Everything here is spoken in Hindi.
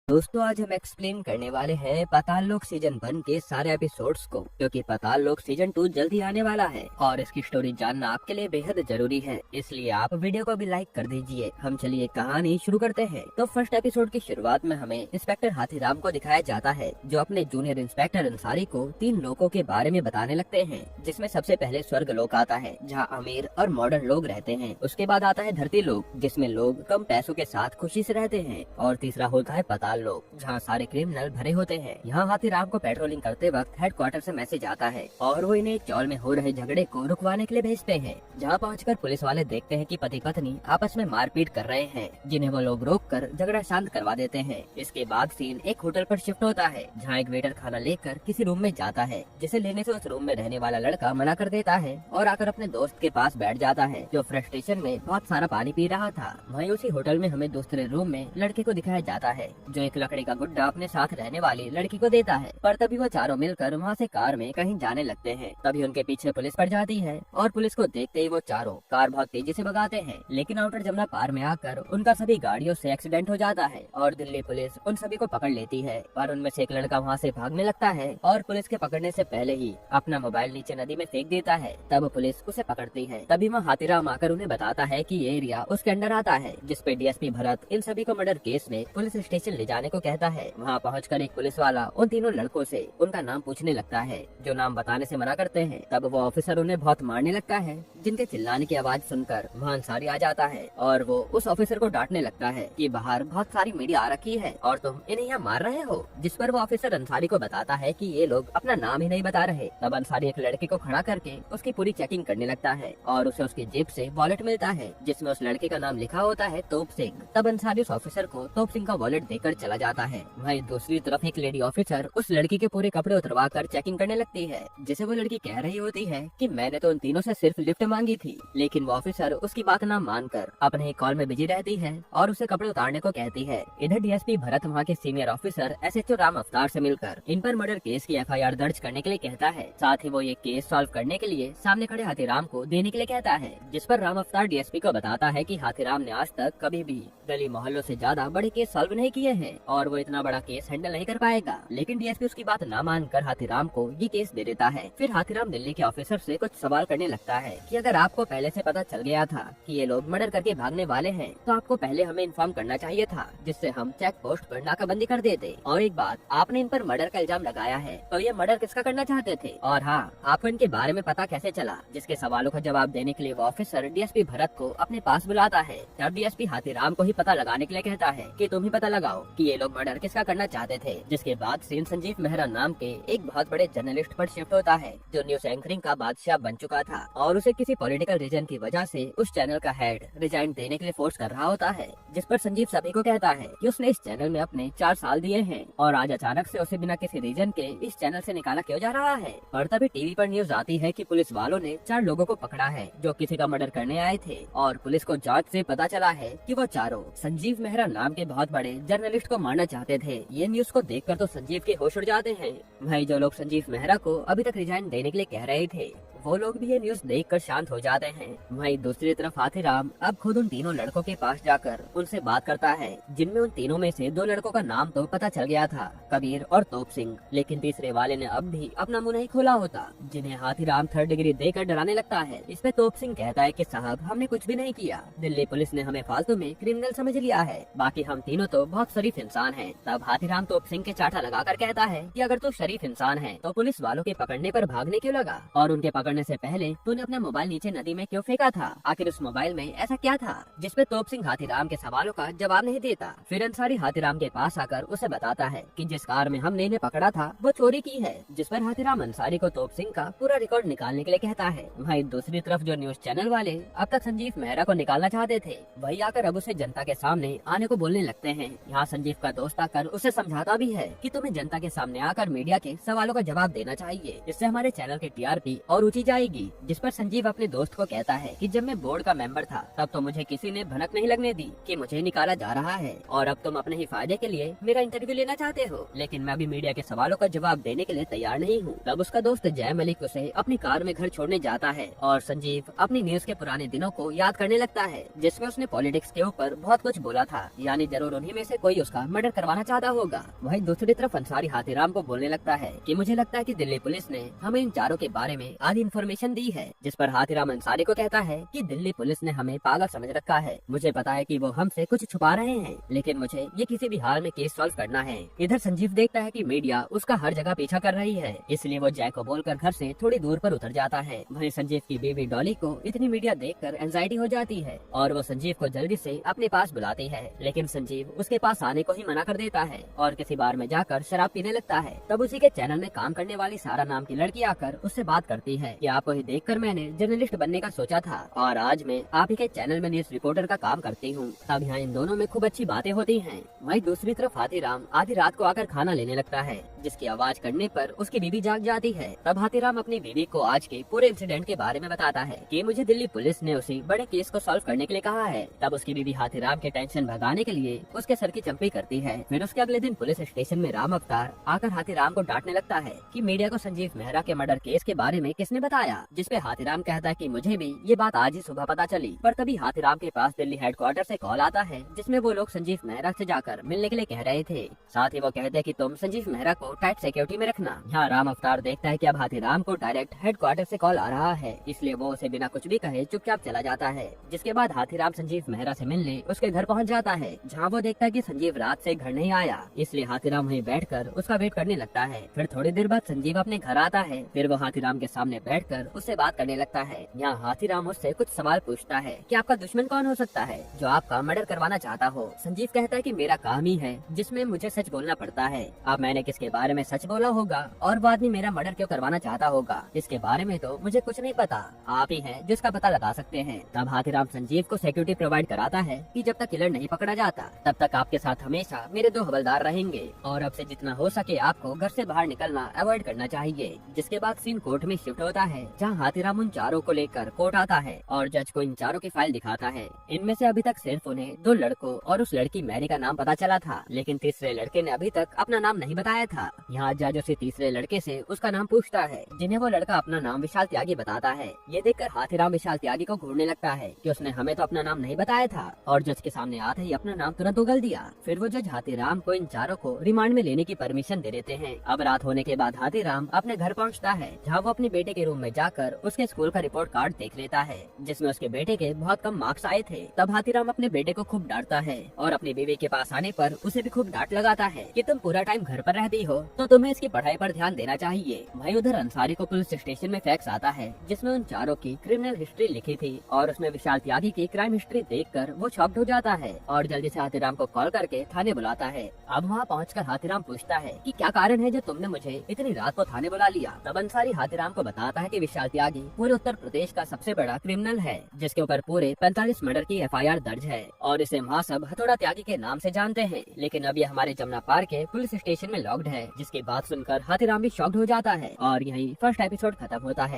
दोस्तों आज हम एक्सप्लेन करने वाले हैं पाताल लोक सीजन 1 के सारे एपिसोड्स को, क्योंकि पाताल लोक सीजन 2 जल्दी आने वाला है और इसकी स्टोरी जानना आपके लिए बेहद जरूरी है। इसलिए आप वीडियो को भी लाइक कर दीजिए। हम चलिए कहानी शुरू करते हैं। तो फर्स्ट एपिसोड की शुरुआत में हमें इंस्पेक्टर हाथीराम को दिखाया जाता है, जो अपने जूनियर इंस्पेक्टर अंसारी को 3 लोगों के बारे में बताने लगते हैं, जिसमें सबसे पहले स्वर्ग लोक आता है, जहाँ अमीर और मॉडर्न लोग रहते हैं। उसके बाद आता है धरती लोक, जिसमें लोग कम पैसों के साथ खुशी से रहते हैं, और तीसरा होता है पाताल लोग, जहाँ सारे क्रिमिनल भरे होते हैं। यहाँ हाथीराम को पेट्रोलिंग करते वक्त हेडक्वार्टर से मैसेज आता है और वो इन्हें चौल में हो रहे झगड़े को रुकवाने के लिए भेजते हैं। जहाँ पहुंचकर पुलिस वाले देखते हैं कि पति पत्नी आपस में मारपीट कर रहे हैं, जिन्हें वो लोग रोककर झगड़ा शांत करवा देते हैं। इसके बाद सीन एक होटल पर शिफ्ट होता है, जहाँ एक वेटर खाना लेकर किसी रूम में जाता है, जिसे लेने से उस रूम में रहने वाला लड़का मना कर देता है और आकर अपने दोस्त के पास बैठ जाता है, जो फ्रस्ट्रेशन में बहुत सारा पानी पी रहा था। वहीं उसी होटल में हमें दूसरे रूम में लड़के को दिखाया जाता है, जो एक लकड़ी का गुड्डा अपने साथ रहने वाली लड़की को देता है। पर तभी वो चारों मिलकर वहाँ से कार में कहीं जाने लगते हैं। तभी उनके पीछे पुलिस पड़ जाती है और पुलिस को देखते ही वो चारों कार बहुत तेजी से भगाते हैं, लेकिन आउटर जमुना पार में आकर उनका सभी गाड़ियों से एक्सीडेंट हो जाता है और दिल्ली पुलिस उन सभी को पकड़ लेती है। पर उनमें से एक लड़का वहाँ से भागने लगता है और पुलिस के पकड़ने से पहले ही अपना मोबाइल नीचे नदी में फेंक देता है। तब पुलिस उसे पकड़ती है। तभी वहाँ हाथीराम आकर उन्हें बताता है कि ये एरिया उसके अंडर आता है, जिसपे डीएसपी भरत इन सभी को मर्डर केस में पुलिस स्टेशन ले जाने को कहता है। वहाँ पहुंचकर एक पुलिस वाला उन तीनों लड़कों से उनका नाम पूछने लगता है, जो नाम बताने से मना करते हैं। तब वो ऑफिसर उन्हें बहुत मारने लगता है, जिनके चिल्लाने की आवाज सुनकर वहाँ अंसारी आ जाता है और वो उस ऑफिसर को डांटने लगता है कि बाहर बहुत सारी मीडिया आ रखी है और तुम इन्हें यहाँ मार रहे हो। जिस पर वो ऑफिसर अंसारी को बताता है कि ये लोग अपना नाम ही नहीं बता रहे। तब अंसारी एक लड़के को खड़ा करके उसकी पूरी चेकिंग करने लगता है और उसे उसकी जेब से वॉलेट मिलता है, जिसमें उस लड़के का नाम लिखा होता है तोप सिंह। तब अंसारी उस ऑफिसर को तोप सिंह का वॉलेट देकर चला जाता है। वहीं दूसरी तरफ एक लेडी ऑफिसर उस लड़की के पूरे कपड़े उतरवा कर चेकिंग करने लगती है, जिसे वो लड़की कह रही होती है कि मैंने तो उन तीनों से सिर्फ लिफ्ट मांगी थी। लेकिन वो ऑफिसर उसकी बात ना मानकर अपने ही कॉल में बिजी रहती है और उसे कपड़े उतारने को कहती है। इधर डीएसपी भरत वहाँ के सीनियर ऑफिसर एसएचओ राम अवतार से मिलकर इन पर मर्डर केस की एफआईआर दर्ज करने के लिए कहता है। साथ ही वो ये केस सॉल्व करने के लिए सामने खड़े हाथीराम को देने के लिए कहता है, जिस पर राम अवतार डीएसपी को बताता है कि हाथीराम ने आज तक कभी भी गली मोहल्लों से ज्यादा बड़े केस सॉल्व नहीं किए हैं और वो इतना बड़ा केस हैंडल नहीं कर पाएगा। लेकिन डीएसपी उसकी बात ना मानकर हाथीराम को ये केस दे देता है। फिर हाथीराम दिल्ली के ऑफिसर से कुछ सवाल करने लगता है कि अगर आपको पहले से पता चल गया था कि ये लोग मर्डर करके भागने वाले हैं, तो आपको पहले हमें इन्फॉर्म करना चाहिए था, जिससे हम चेक पोस्ट पर नाकाबंदी कर देते। और एक बात, आपने इन पर मर्डर का इल्जाम लगाया है, तो ये मर्डर किसका करना चाहते थे? और हाँ, आपको इनके बारे में पता कैसे चला? जिसके सवालों का जवाब देने के लिए वो ऑफिसर डीएसपी भरत को अपने पास बुलाता है। तब डीएसपी हाथीराम को ही पता लगाने के लिए कहता है कि तुम ही पता लगाओ कि ये लोग मर्डर किसका करना चाहते थे। जिसके बाद सीन संजीव मेहरा नाम के एक बहुत बड़े जर्नलिस्ट पर शिफ्ट होता है, जो न्यूज एंकरिंग का बादशाह बन चुका था और उसे किसी पॉलिटिकल रीजन की वजह से उस चैनल का हेड रिजाइन देने के लिए फोर्स कर रहा होता है। जिस पर संजीव सभी को कहता है कि उसने इस चैनल में अपने 4 साल दिए हैं और आज अचानक से उसे बिना किसी रीजन के इस चैनल से निकाला क्यों जा रहा है। और तभी टीवी पर न्यूज आती है कि पुलिस वालों ने 4 लोगों को पकड़ा है, जो किसी का मर्डर करने आए थे और पुलिस को जांच से पता चला है कि वो चारों संजीव मेहरा नाम के बहुत बड़े जर्नलिस्ट को मारना चाहते थे। ये न्यूज को देखकर तो संजीव के होश उड़ जाते हैं। भाई जो लोग संजीव मेहरा को अभी तक रिजाइन देने के लिए कह रहे थे, वो लोग भी ये न्यूज देखकर शांत हो जाते हैं। वहीं दूसरी तरफ हाथीराम अब खुद उन तीनों लड़कों के पास जाकर उनसे बात करता है, जिनमें उन तीनों में से 2 लड़कों का नाम तो पता चल गया था, कबीर और तोप सिंह, लेकिन तीसरे वाले ने अब भी अपना मुंह नहीं खोला होता, जिन्हें हाथीराम 3rd डिग्री देकर डराने लगता है। इस पे तोप सिंह कहता है कि साहब, हमने कुछ भी नहीं किया, दिल्ली पुलिस ने हमें फालतू में क्रिमिनल समझ लिया है, बाकी हम तीनों तो बहुत शरीफ इंसान हैं। तब हाथीराम तोप सिंह के चाटा लगाकर कहता है कि अगर तू शरीफ इंसान है तो पुलिस वालों के पकड़ने पर भागने क्यों लगा, और उनके पकड़ने से पहले तूने अपना मोबाइल नीचे नदी में क्यों फेंका था? आखिर उस मोबाइल में ऐसा क्या था? जिस पे तोप सिंह हाथीराम के सवालों का जवाब नहीं देता। फिर अंसारी हाथीराम के पास आकर उसे बताता है कि जिस कार में हमने इन्हें पकड़ा था वो चोरी की है, जिस पर हाथीराम अंसारी को तोप सिंह का पूरा रिकॉर्ड निकालने के लिए कहता है। वहीं दूसरी तरफ जो न्यूज चैनल वाले अब तक संजीव मेहरा को निकालना चाहते थे, वही आकर अब उसे जनता के सामने आने को बोलने लगते हैं। यहाँ संजीव का दोस्त आकर उसे समझाता भी है कि तुम्हें जनता के सामने आकर मीडिया के सवालों का जवाब देना चाहिए, इससे हमारे चैनल के टीआरपी और ऊंची पूछी जाएगी, जिस पर संजीव अपने दोस्त को कहता है कि जब मैं बोर्ड का मेंबर था तब तो मुझे किसी ने भनक नहीं लगने दी कि मुझे निकाला जा रहा है और अब तुम अपने ही फायदे के लिए मेरा इंटरव्यू लेना चाहते हो, लेकिन मैं अभी मीडिया के सवालों का जवाब देने के लिए तैयार नहीं हूँ। तब उसका दोस्त जय मलिक उसे अपनी कार में घर छोड़ने जाता है और संजीव अपनी न्यूज के पुराने दिनों को याद करने लगता है, जिसमें उसने पॉलिटिक्स के ऊपर बहुत कुछ बोला था, यानी जरूर उन्हीं में से कोई उसका मर्डर करवाना चाहता होगा। वहीं दूसरी तरफ अंसारी हाथीराम को बोलने लगता है कि मुझे लगता है कि दिल्ली पुलिस ने हमें इन चारों के बारे में आधी इन्फॉर्मेशन दी है, जिस पर हाथीराम अंसारी को कहता है कि दिल्ली पुलिस ने हमें पागल समझ रखा है। मुझे पता है कि वो हमसे कुछ छुपा रहे हैं, लेकिन मुझे ये किसी भी हाल में केस सॉल्व करना है। इधर संजीव देखता है कि मीडिया उसका हर जगह पीछा कर रही है, इसलिए वो जय को बोलकर घर से थोड़ी दूर पर उतर जाता है। वहीं संजीव की बीवी डॉली को इतनी मीडिया देखकर एंजाइटी हो जाती है और वो संजीव को जल्दी से अपने पास बुलाती है, लेकिन संजीव उसके पास आने को ही मना कर देता है और किसी बार में जाकर शराब पीने लगता है। तब उसी के चैनल में काम करने वाली सारा नाम की लड़की आकर उससे बात करती है कि आपको ही देखकर मैंने जर्नलिस्ट बनने का सोचा था और आज मैं आप ही के चैनल में न्यूज रिपोर्टर का काम करती हूँ। तब यहाँ इन दोनों में खूब अच्छी बातें होती हैं। वहीं दूसरी तरफ हाथीराम आधी रात को आकर खाना लेने लगता है, जिसकी आवाज करने पर उसकी बीवी जाग जाती है। तब हाथीराम अपनी बीवी को आज के पूरे इंसिडेंट के बारे में बताता है कि मुझे दिल्ली पुलिस ने उसी बड़े केस को सॉल्व करने के लिए कहा है। तब उसकी बीवी हाथीराम के टेंशन भगाने के लिए उसके सर की चंपी करती है। फिर उसके अगले दिन पुलिस स्टेशन में राम अवतार आकर हाथीराम को डांटने लगता है कि मीडिया को संजीव मेहरा के मर्डर केस के बारे में किसने बताया, जिसपे हाथीराम कहता है कि मुझे भी ये बात आज ही सुबह पता चली। पर तभी हाथीराम के पास दिल्ली हेडक्वार्टर से कॉल आता है, जिसमें वो लोग संजीव मेहरा से जाकर मिलने के लिए कह रहे थे। साथ ही वो कहते हैं कि तुम संजीव मेहरा को टाइट सिक्योरिटी में रखना। यहाँ राम अवतार देखता है कि अब हाथीराम को डायरेक्ट हेडक्वार्टर से कॉल आ रहा है, इसलिए वो उसे बिना कुछ भी कहे चुपचाप चला जाता है। जिसके बाद हाथीराम संजीव मेहरा से मिलने उसके घर पहुंच जाता है, जहां वो देखता है कि संजीव रात से घर नहीं आया, इसलिए हाथीराम वहीं बैठकर उसका वेट करने लगता है। फिर थोड़ी देर बाद संजीव अपने घर आता है, फिर वो हाथीराम के सामने बैठकर उससे बात करने लगता है। यहाँ हाथीराम उससे कुछ सवाल पूछता है कि आपका दुश्मन कौन हो सकता है जो आपका मर्डर करवाना चाहता हो। संजीव कहता है कि मेरा काम ही है जिसमें मुझे सच बोलना पड़ता है। अब मैंने किसके बारे में सच बोला होगा और वो आदमी मेरा मर्डर क्यों करवाना चाहता होगा, इसके बारे में तो मुझे कुछ नहीं पता, आप ही हैं जिसका पता लगा सकते हैं। तब हाथीराम संजीव को सिक्योरिटी प्रोवाइड कराता है कि जब तक किलर नहीं पकड़ा जाता तब तक आपके साथ हमेशा मेरे 2 हवलदार रहेंगे और अब से जितना हो सके आपको घर से बाहर निकलना अवॉइड करना चाहिए। जिसके बाद सीन कोर्ट में शिफ्ट होता है, जहाँ हाथीराम उन चारों को लेकर कोर्ट आता है और जज को इन चारों की फाइल दिखाता है। इनमें से अभी तक सिर्फ उन्हें 2 लड़कों और उस लड़की मैरी का नाम पता चला था, लेकिन तीसरे लड़के ने अभी तक अपना नाम नहीं बताया था। यहाँ जज उसे तीसरे लड़के से उसका नाम पूछता है, जिन्हें वो लड़का अपना नाम विशाल त्यागी बताता है। ये देखकर हाथीराम विशाल त्यागी को घूरने लगता है कि उसने हमें तो अपना नाम नहीं बताया था और जज के सामने आते ही अपना नाम तुरंत उगल दिया। फिर वो जज हाथीराम को इन चारों को रिमांड में लेने की परमिशन दे देते हैं। अब रात होने के बाद हाथीराम अपने घर पहुंचता है, जहां वो अपने बेटे के रूम में जाकर उसके स्कूल का रिपोर्ट कार्ड देख लेता है, जिसमें उसके बेटे के बहुत कम मार्क्स आए थे। तब हाथीराम अपने बेटे को खूब डांटता है और अपनी बीवी के पास आने पर उसे भी खूब डांट लगाता है कि तुम पूरा टाइम घर पर रहती हो तो तुम्हें इसकी पढ़ाई पर ध्यान देना चाहिए। वहीं उधर अंसारी को पुलिस स्टेशन में फैक्स आता है, जिसमें उन चारों की क्रिमिनल हिस्ट्री लिखी थी और उसमें विशाल त्यागी की क्राइम हिस्ट्री देखकर वो शॉक्ड हो जाता है और जल्दी से हाथीराम को कॉल करके थाने बुलाता है। अब वहाँ पहुंचकर हाथीराम पूछता है कि क्या कारण है जो तुमने मुझे इतनी रात को थाने बुला लिया। तब अंसारी हाथीराम को बताता है कि विशाल त्यागी पूरे उत्तर प्रदेश का सबसे बड़ा क्रिमिनल है, जिसके ऊपर पूरे 45 मर्डर की FIR दर्ज है और इसे वहाँ सब हथौड़ा त्यागी के नाम से जानते हैं, लेकिन अब ये हमारे जमुना पार के पुलिस स्टेशन में लॉक्ड है। जिसकी बात सुनकर हाथीराम भी शॉक्ड हो जाता है और यही फर्स्ट एपिसोड खत्म होता है।